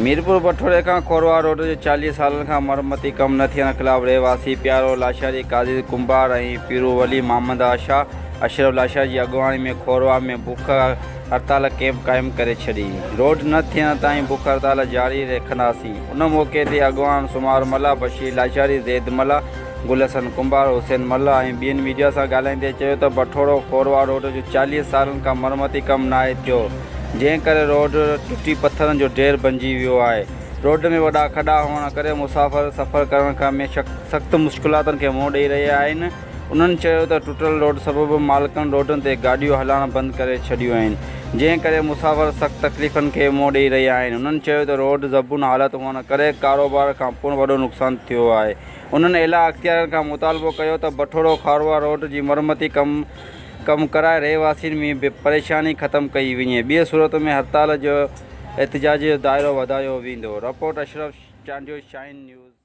मीरपुर बठोड़े का खोरवा रोड जो 40 साल का मरम्मती कम न थियण खिलाफ रहवासी प्यारो लाशारी कादिर कुंभार और पीरू वली मोहम्मद अशरफ लाशारी की अगवानी में खोरवा में बुख हड़ताल कैंप कायम करे छड़ी। रोड न थियण ताईं बुख हड़ताल जारी रखंदासीं। उन मौके ते अगवान सुमार मला, बशीर लाशारी, ज़ैद मला, गुलहसन कुंभार, हुसैन मल्ला और बियन मीडिया से ॻाल्हाईंदे चयो त बठोड़ो खोरवा रोड जो 40 साल का मरम्मती कम नाहे थियो, जंहिं करे रोड टुटी पत्थरन जो ढेर बणिजी वियो आहे। रोड में वॾा खॾा हुअण करे मुसाफ़िर सफ़र करण में सख़्त मुश्किलातुनि खे मुंहुं ॾेई रहिया आहिनि। उन्हनि चयो त टुटल रोड सबबि मालिकनि रोडनि ते गाॾियूं हलाइण बंदि करे छॾियूं आहिनि, जंहिं करे मुसाफ़िर सख़्त तकलीफ़ुनि खे मुंहुं ॾेई रहिया आहिनि। उन्हनि चयो त रोड ज़बून हालत हुअण करे कारोबार खां पिणु वॾो नुक़सानु थियो आहे। उन्हनि एला अख़्तियारनि खां मुतालबो कयो त बठोड़ो खोरवा रोड जी मरम्मती कम कराए रहवासियुनि में परेशानी ख़त्म कई वञे। ॿिए सूरत में हड़ताल जो एहतजाज जो दायरो वधायो वेंदो। Report Ashraf Chandio, shine news.